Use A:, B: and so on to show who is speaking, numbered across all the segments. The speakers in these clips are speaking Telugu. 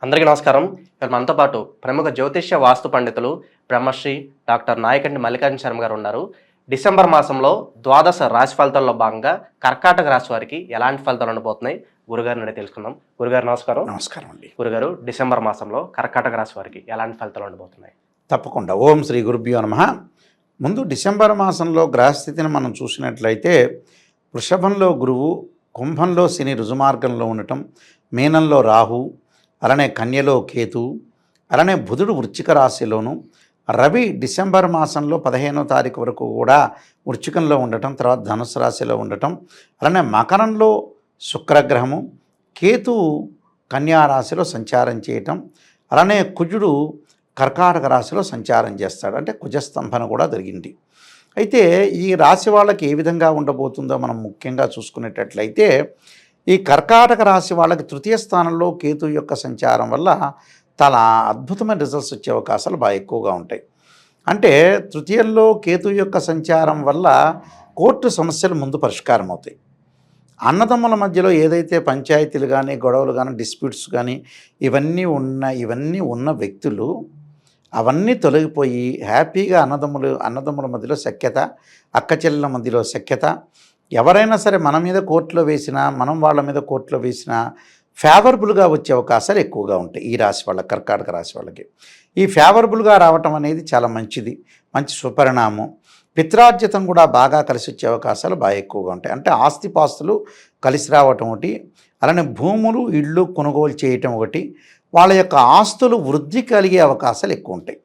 A: అందరికీ నమస్కారం. ఇక్కడ మనతో పాటు ప్రముఖ జ్యోతిష్య వాస్తు పండితులు బ్రహ్మశ్రీ డాక్టర్ నాయకంటి మల్లికార్జున శర్మ గారు ఉన్నారు. డిసెంబర్ మాసంలో ద్వాదశ రాశి ఫలితాల్లో భాగంగా కర్కాటక రాశి వారికి ఎలాంటి ఫలితాలు ఉండబోతున్నాయి గురుగారిని అడిగి తెలుసుకుందాం. గురుగారు నమస్కారం.
B: నమస్కారం అండి.
A: గురుగారు, డిసెంబర్ మాసంలో కర్కాటక రాశి వారికి ఎలాంటి ఫలితాలు ఉండబోతున్నాయి?
B: తప్పకుండా. ఓం శ్రీ గురుభ్యో నమః. ముందు డిసెంబర్ మాసంలో గ్రహస్థితిని మనం చూసినట్లయితే వృషభంలో గురువు, కుంభంలో శని రుజుమార్గంలో ఉండటం, మీనంలో రాహు, అలానే కన్యలో కేతు, అలానే బుధుడు వృశ్చిక రాశిలోను, రవి డిసెంబర్ మాసంలో 15వ తారీఖు వరకు కూడా వృశ్చికంలో ఉండటం, తర్వాత ధనుసు రాశిలో ఉండటం, అలానే మకరంలో శుక్రగ్రహము, కేతువు కన్యా రాశిలో సంచారం చేయటం, అలానే కుజుడు కర్కాటక రాశిలో సంచారం చేస్తాడు. అంటే కుజస్తంభన కూడా జరిగింది. అయితే ఈ రాశి వాళ్ళకి ఏ విధంగా ఉండబోతుందో మనం ముఖ్యంగా చూసుకునేటట్లయితే ఈ కర్కాటక రాశి వాళ్ళకి తృతీయ స్థానంలో కేతు యొక్క సంచారం వల్ల చాలా అద్భుతమైన రిజల్ట్స్ వచ్చే అవకాశాలు బాగా ఎక్కువగా ఉంటాయి. అంటే తృతీయంలో కేతు యొక్క సంచారం వల్ల కోర్టు సమస్యలు ముందు పరిష్కారం అవుతాయి. అన్నదమ్ముల మధ్యలో ఏదైతే పంచాయతీలు కానీ, గొడవలు కానీ, డిస్ప్యూట్స్ కానీ ఇవన్నీ ఉన్న వ్యక్తులు అవన్నీ తొలగిపోయి హ్యాపీగా అన్నదమ్ముల మధ్యలో సఖ్యత, అక్క చెల్లెల మధ్యలో సఖ్యత, ఎవరైనా సరే మన మీద కోర్టులో వేసినా, మనం వాళ్ళ మీద కోర్టులో వేసినా ఫేవరబుల్గా వచ్చే అవకాశాలు ఎక్కువగా ఉంటాయి ఈ రాశి వాళ్ళకి, కర్కాటక రాశి వాళ్ళకి. ఈ ఫేవరబుల్గా రావటం అనేది చాలా మంచిది, మంచి సుపరిణామం. పిత్రార్జితం కూడా బాగా కలిసి వచ్చే అవకాశాలు బాగా ఎక్కువగా ఉంటాయి. అంటే ఆస్తిపాస్తులు కలిసి రావటం ఒకటి, అలానే భూములు, ఇళ్ళు కొనుగోలు చేయటం ఒకటి, వాళ్ళ యొక్క ఆస్తులు వృద్ధి కలిగే అవకాశాలు ఎక్కువ ఉంటాయి.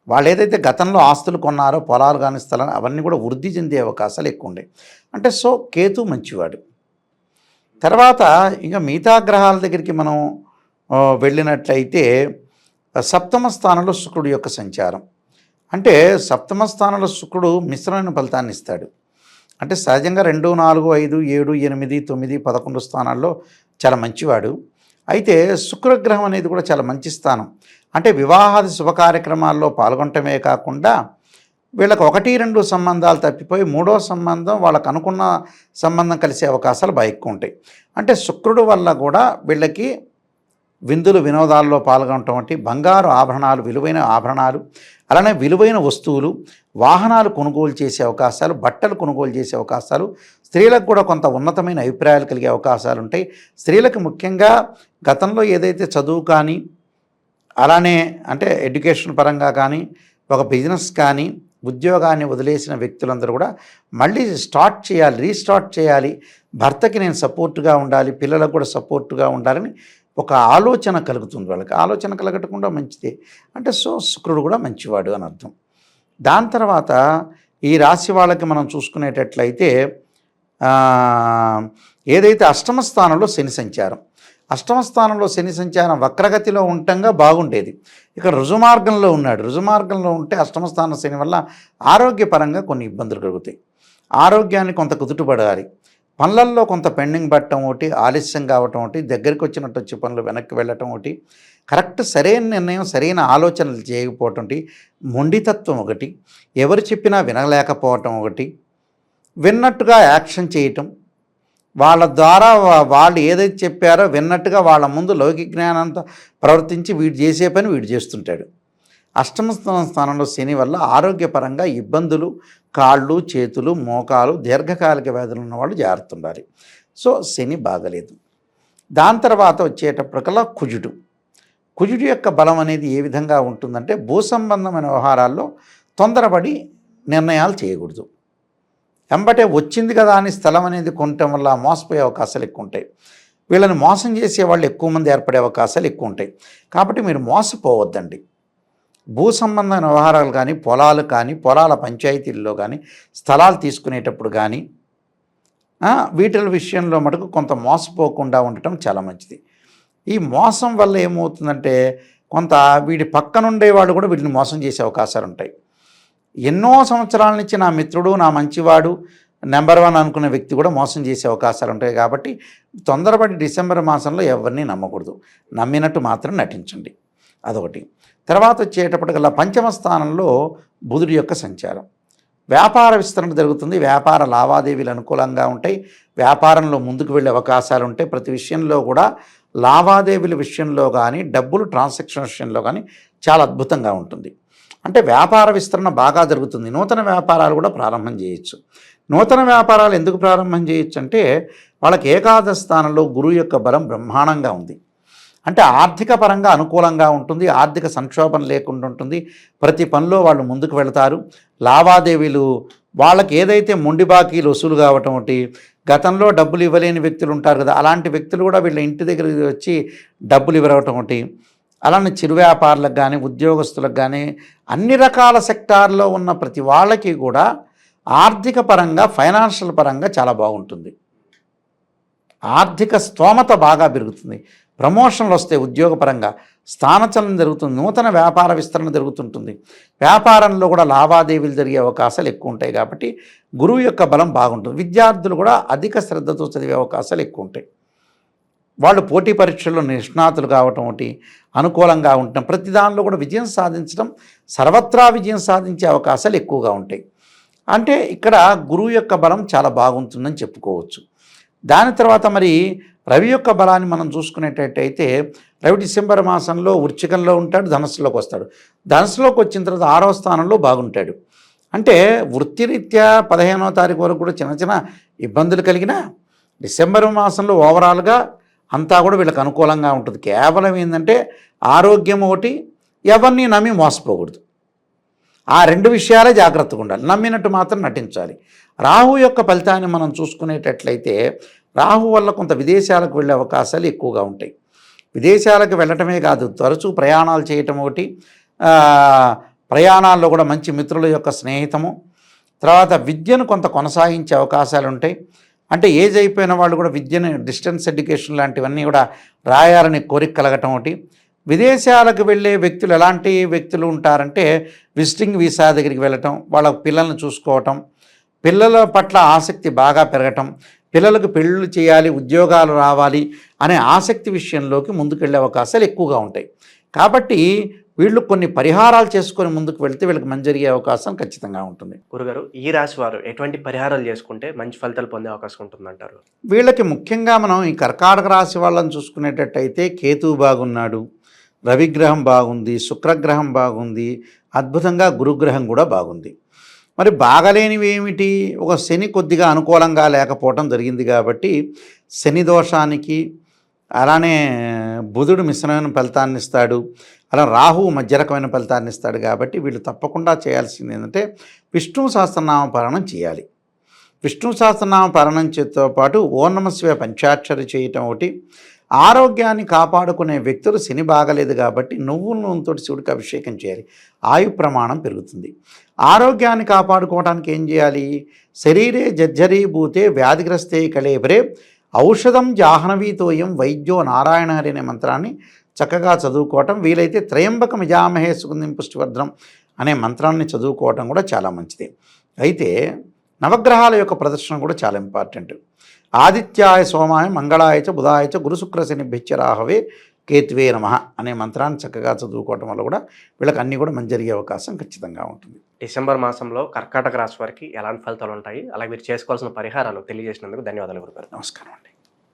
B: వాళ్ళు ఏదైతే గతంలో ఆస్తులు కొన్నారో, పొలాలు కానీ స్థలాలు అవన్నీ కూడా వృద్ధి చెందే అవకాశాలు ఎక్కువ ఉంటాయి. అంటే సో కేతు మంచివాడు. తర్వాత ఇంకా మిగతా గ్రహాల దగ్గరికి మనం వెళ్ళినట్లయితే సప్తమ స్థానంలో శుక్రుడు యొక్క సంచారం. అంటే సప్తమ స్థానంలో శుక్రుడు మిశ్రమైన ఫలితాన్ని ఇస్తాడు. అంటే సహజంగా 2, 4, 5, 7, 8, 9, 11 స్థానాల్లో చాలా మంచివాడు. అయితే శుక్రగ్రహం అనేది కూడా చాలా మంచి స్థానం. అంటే వివాహాది శుభ కార్యక్రమాల్లో పాల్గొనటమే కాకుండా వీళ్ళకి 1, 2 సంబంధాలు తప్పిపోయి 3వ సంబంధం వాళ్ళకు అనుకున్న సంబంధం కలిసే అవకాశాలు బాగా ఎక్కువ ఉంటాయి. అంటే శుక్రుడు వల్ల కూడా వీళ్ళకి విందులు వినోదాల్లో పాల్గొనటం వంటి బంగారు ఆభరణాలు, విలువైన ఆభరణాలు, అలానే విలువైన వస్తువులు, వాహనాలు కొనుగోలు చేసే అవకాశాలు, బట్టలు కొనుగోలు చేసే అవకాశాలు, స్త్రీలకు కూడా కొంత ఉన్నతమైన అభిప్రాయాలు కలిగే అవకాశాలు ఉంటాయి. స్త్రీలకు ముఖ్యంగా గతంలో ఏదైతే చదువు కానీ, అలానే అంటే ఎడ్యుకేషన్ పరంగా కానీ, ఒక బిజినెస్ కానీ, ఉద్యోగాన్ని వదిలేసిన వ్యక్తులందరూ కూడా మళ్ళీ రీస్టార్ట్ చేయాలి, భర్తకి నేను సపోర్టుగా ఉండాలి, పిల్లలకు కూడా సపోర్టుగా ఉండాలని ఒక ఆలోచన కలుగుతుంది వాళ్ళకి. ఆలోచన కలగటకుండా మంచిదే. అంటే సో శుక్రుడు కూడా మంచివాడు అని అర్థం. దాని తర్వాత ఈ రాశి వాళ్ళకి మనం చూసుకునేటట్లయితే ఏదైతే అష్టమ స్థానంలో శని సంచారం, అష్టమ స్థానంలో శని సంచారం వక్రగతిలో ఉండటంగా బాగుండేది. ఇక్కడ రుజుమార్గంలో ఉన్నాడు. రుజుమార్గంలో ఉంటే అష్టమ స్థానం శని వల్ల ఆరోగ్యపరంగా కొన్ని ఇబ్బందులు కలుగుతాయి. ఆరోగ్యాన్ని కొంత కుదుటపడాలి. పనులల్లో కొంత పెండింగ్ పట్టడం ఒకటి, ఆలస్యం కావటం ఒకటి, దగ్గరికి వచ్చినట్టు వచ్చే పనులు వెనక్కి వెళ్ళటం ఒకటి, కరెక్ట్ సరైన నిర్ణయం, సరైన ఆలోచనలు చేయకపోవటం ఒకటి, మొండితత్వం ఒకటి, ఎవరు చెప్పినా వినలేకపోవటం ఒకటి, విన్నట్టుగా యాక్షన్ చేయటం, వాళ్ళ ద్వారా వాళ్ళు ఏదైతే చెప్పారో విన్నట్టుగా వాళ్ళ ముందు లౌకిక జ్ఞానంతో ప్రవర్తించి వీడు చేసే పని వీడు చేస్తుంటాడు. అష్టమ స్థానంలో శని వల్ల ఆరోగ్యపరంగా ఇబ్బందులు, కాళ్ళు, చేతులు, మోకాలు, దీర్ఘకాలిక వ్యాధులు ఉన్నవాళ్ళు జాగ్రత్త ఉండాలి. సో శని బాగలేదు. దాని తర్వాత వచ్చేటప్పటికల్లా కుజుడు యొక్క బలం అనేది ఏ విధంగా ఉంటుందంటే భూ సంబంధమైన వ్యవహారాల్లో తొందరపడి నిర్ణయాలు చేయకూడదు. వెంబటే వచ్చింది కదా అని స్థలం అనేది కొనటం వల్ల మోసపోయే అవకాశాలు ఎక్కువ ఉంటాయి. వీళ్ళని మోసం చేసే వాళ్ళు ఎక్కువ మంది ఏర్పడే అవకాశాలు ఎక్కువ ఉంటాయి. కాబట్టి మీరు మోసపోవద్దండి. భూ సంబంధమైన వ్యవహారాలు కానీ, పొలాలు కానీ, పొలాల పంచాయతీల్లో కానీ, స్థలాలు తీసుకునేటప్పుడు కానీ వీటి విషయంలో మటుకు కొంత మోసపోకుండా ఉండటం చాలా మంచిది. ఈ మోసం వల్ల ఏమవుతుందంటే కొంత వీడి పక్కనుండే వాళ్ళు కూడా వీటిని మోసం చేసే అవకాశాలు ఉంటాయి. ఎన్నో సంవత్సరాల నుంచి నా మిత్రుడు, నా మంచివాడు, నెంబర్ 1 అనుకున్న వ్యక్తి కూడా మోసం చేసే అవకాశాలు ఉంటాయి. కాబట్టి తొందరపడి డిసెంబర్ మాసంలో ఎవరిని నమ్మకూడదు. నమ్మినట్టు మాత్రం నటించండి. అదొకటి. తర్వాత వచ్చేటప్పటికల్లా పంచమ స్థానంలో బుధుడి యొక్క సంచారం. వ్యాపార విస్తరణ జరుగుతుంది, వ్యాపార లావాదేవీలు అనుకూలంగా ఉంటాయి, వ్యాపారంలో ముందుకు వెళ్ళే అవకాశాలు ఉంటాయి. ప్రతి విషయంలో కూడా లావాదేవీల విషయంలో కానీ డబ్బులు ట్రాన్సాక్షన్ విషయంలో కానీ చాలా అద్భుతంగా ఉంటుంది. అంటే వ్యాపార విస్తరణ బాగా జరుగుతుంది. నూతన వ్యాపారాలు కూడా ప్రారంభం చేయొచ్చు. నూతన వ్యాపారాలు ఎందుకు ప్రారంభం చేయొచ్చు అంటే వాళ్ళకి ఏకాదశ స్థానంలో గురువు యొక్క బలం బ్రహ్మాండంగా ఉంది. అంటే ఆర్థిక పరంగా అనుకూలంగా ఉంటుంది, ఆర్థిక సంక్షోభం లేకుండా ఉంటుంది, ప్రతి పనిలో వాళ్ళు ముందుకు వెళతారు. లావాదేవీలు వాళ్ళకి ఏదైతే మొండి బాకీలు వసూలు కావటం ఒకటి, గతంలో డబ్బులు ఇవ్వలేని వ్యక్తులు ఉంటారు కదా, అలాంటి వ్యక్తులు కూడా వీళ్ళ ఇంటి దగ్గరికి వచ్చి డబ్బులు ఇవ్వటం ఒకటి, అలానే చిరు వ్యాపారులకు కానీ ఉద్యోగస్తులకు కానీ అన్ని రకాల సెక్టార్లో ఉన్న ప్రతి వాళ్ళకి కూడా ఆర్థిక పరంగా ఫైనాన్షియల్ పరంగా చాలా బాగుంటుంది. ఆర్థిక స్తోమత బాగా పెరుగుతుంది, ప్రమోషన్లు వస్తాయి, ఉద్యోగపరంగా స్థానచలనం జరుగుతుంది, నూతన వ్యాపార విస్తరణ జరుగుతుంటుంది, వ్యాపారంలో కూడా లావాదేవీలు జరిగే అవకాశాలు ఎక్కువ ఉంటాయి. కాబట్టి గురువు యొక్క బలం బాగుంటుంది. విద్యార్థులు కూడా అధిక శ్రద్ధతో చదివే అవకాశాలు ఎక్కువ ఉంటాయి. వాళ్ళు పోటీ పరీక్షల్లో నిష్ణాతులు కావటం ఒకటి, అనుకూలంగా ఉండటం, ప్రతి దానిలో కూడా విజయం సాధించడం, సర్వత్రా విజయం సాధించే అవకాశాలు ఎక్కువగా ఉంటాయి. అంటే ఇక్కడ గురువు యొక్క బలం చాలా బాగుంటుందని చెప్పుకోవచ్చు. దాని తర్వాత మరి రవి యొక్క బలాన్ని మనం చూసుకునేటట్టయితే రవి డిసెంబర్ మాసంలో వృశ్చికంలో ఉంటాడు, ధనుస్సులోకి వస్తాడు. ధనుస్సులోకి వచ్చిన తర్వాత 6వ స్థానంలో బాగుంటాడు. అంటే వృత్తిరీత్యా 15వ తారీఖు వరకు కూడా చిన్న చిన్న ఇబ్బందులు కలిగినా డిసెంబర్ మాసంలో ఓవరాల్గా అంతా కూడా వీళ్ళకి అనుకూలంగా ఉంటుంది. కేవలం ఏంటంటే ఆరోగ్యం ఒకటి, ఎవరిని నమ్మి మోసపోకూడదు. ఆ 2 విషయాలే జాగ్రత్తగా ఉండాలి. నమ్మినట్టు మాత్రం నటించాలి. రాహు యొక్క ఫలితాన్ని మనం చూసుకునేటట్లయితే రాహు వల్ల కొంత విదేశాలకు వెళ్ళే అవకాశాలు ఎక్కువగా ఉంటాయి. విదేశాలకు వెళ్ళటమే కాదు, తరచూ ప్రయాణాలు చేయటం ఒకటి, ప్రయాణాల్లో కూడా మంచి మిత్రుల యొక్క స్నేహితము, తర్వాత విద్యను కొంత కొనసాగించే అవకాశాలు ఉంటాయి. అంటే ఏజ్ అయిపోయిన వాళ్ళు కూడా విద్యను డిస్టెన్స్ ఎడ్యుకేషన్ లాంటివన్నీ కూడా రాయాలని కోరిక కలగటం ఒకటి. విదేశాలకు వెళ్ళే వ్యక్తులు ఎలాంటి వ్యక్తులు ఉంటారంటే విజిటింగ్ వీసా దగ్గరికి వెళ్ళటం, వాళ్ళ పిల్లల్ని చూసుకోవటం, పిల్లల పట్ల ఆసక్తి బాగా పెరగటం, పిల్లలకు పెళ్ళిళ్ళు చేయాలి, ఉద్యోగాలు రావాలి అనే ఆసక్తి విషయంలోకి ముందుకెళ్ళే అవకాశాలు ఎక్కువగా ఉంటాయి. కాబట్టి వీళ్ళు కొన్ని పరిహారాలు చేసుకొని ముందుకు వెళ్తే వీళ్ళకి మంచి జరిగే అవకాశం ఖచ్చితంగా ఉంటుంది.
A: గురుగారు, ఈ రాశి వారు ఎటువంటి పరిహారాలు చేసుకుంటే మంచి ఫలితాలు పొందే అవకాశం ఉంటుందంటారు?
B: వీళ్ళకి ముఖ్యంగా మనం ఈ కర్కాటక రాశి వాళ్ళని చూసుకునేటట్టయితే కేతువు బాగున్నాడు, రవిగ్రహం బాగుంది, శుక్రగ్రహం బాగుంది, అద్భుతంగా గురుగ్రహం కూడా బాగుంది. మరి బాగలేనివి ఏమిటి? ఒక శని కొద్దిగా అనుకూలంగా లేకపోవటం జరిగింది కాబట్టి శని దోషానికి, అలానే బుధుడు మిశ్రమైన ఫలితాన్ని ఇస్తాడు, అలా రాహువు మధ్య రకమైన ఫలితాన్ని ఇస్తాడు. కాబట్టి వీళ్ళు తప్పకుండా చేయాల్సింది ఏంటంటే విష్ణు సహస్రనామ పారాయణం చేయాలి. విష్ణు సహస్రనామ పారాయణం చేతితో పాటు ఓం నమః శివాయ పంచాక్షరి చేయటం ఒకటి. ఆరోగ్యాన్ని కాపాడుకునే వ్యక్తులు శని బాగలేదు కాబట్టి నువ్వుల నూనెతో శివుడికి అభిషేకం చేయాలి, ఆయు ప్రమాణం పెరుగుతుంది. ఆరోగ్యాన్ని కాపాడుకోవడానికి ఏం చేయాలి? శరీరే జర్జరీభూతే వ్యాధిగ్రస్తే కళేబరే ఔషధం జాహ్నవీతోయం వైద్యో నారాయణ హరి అనే మంత్రాన్ని చక్కగా చదువుకోవటం, వీలైతే త్రయంబకం యజామహే సుగంధిం పుష్టివర్ధనం అనే మంత్రాన్ని చదువుకోవటం కూడా చాలా మంచిది. అయితే నవగ్రహాల యొక్క ప్రదర్శన కూడా చాలా ఇంపార్టెంట్. ఆదిత్యాయ సోమాయ మంగళాయ చ బుధాయ చ గురు శుక్ర శనిభ్యశ్చ రాహవే కేతువే నమః అనే మంత్రాన్ని చక్కగా చదువుకోవటం వల్ల కూడా వీళ్ళకి అన్నీ కూడా మంచి జరిగే అవకాశం ఖచ్చితంగా ఉంటుంది.
A: డిసెంబర్ మాసంలో కర్కాటక రాశి వారికి ఎలాంటి ఫలితాలు ఉంటాయి, అలాగే మీరు చేసుకోవాల్సిన పరిహారాలు తెలియజేసినందుకు ధన్యవాదాలు గురుగారు.
B: నమస్కారం అండి.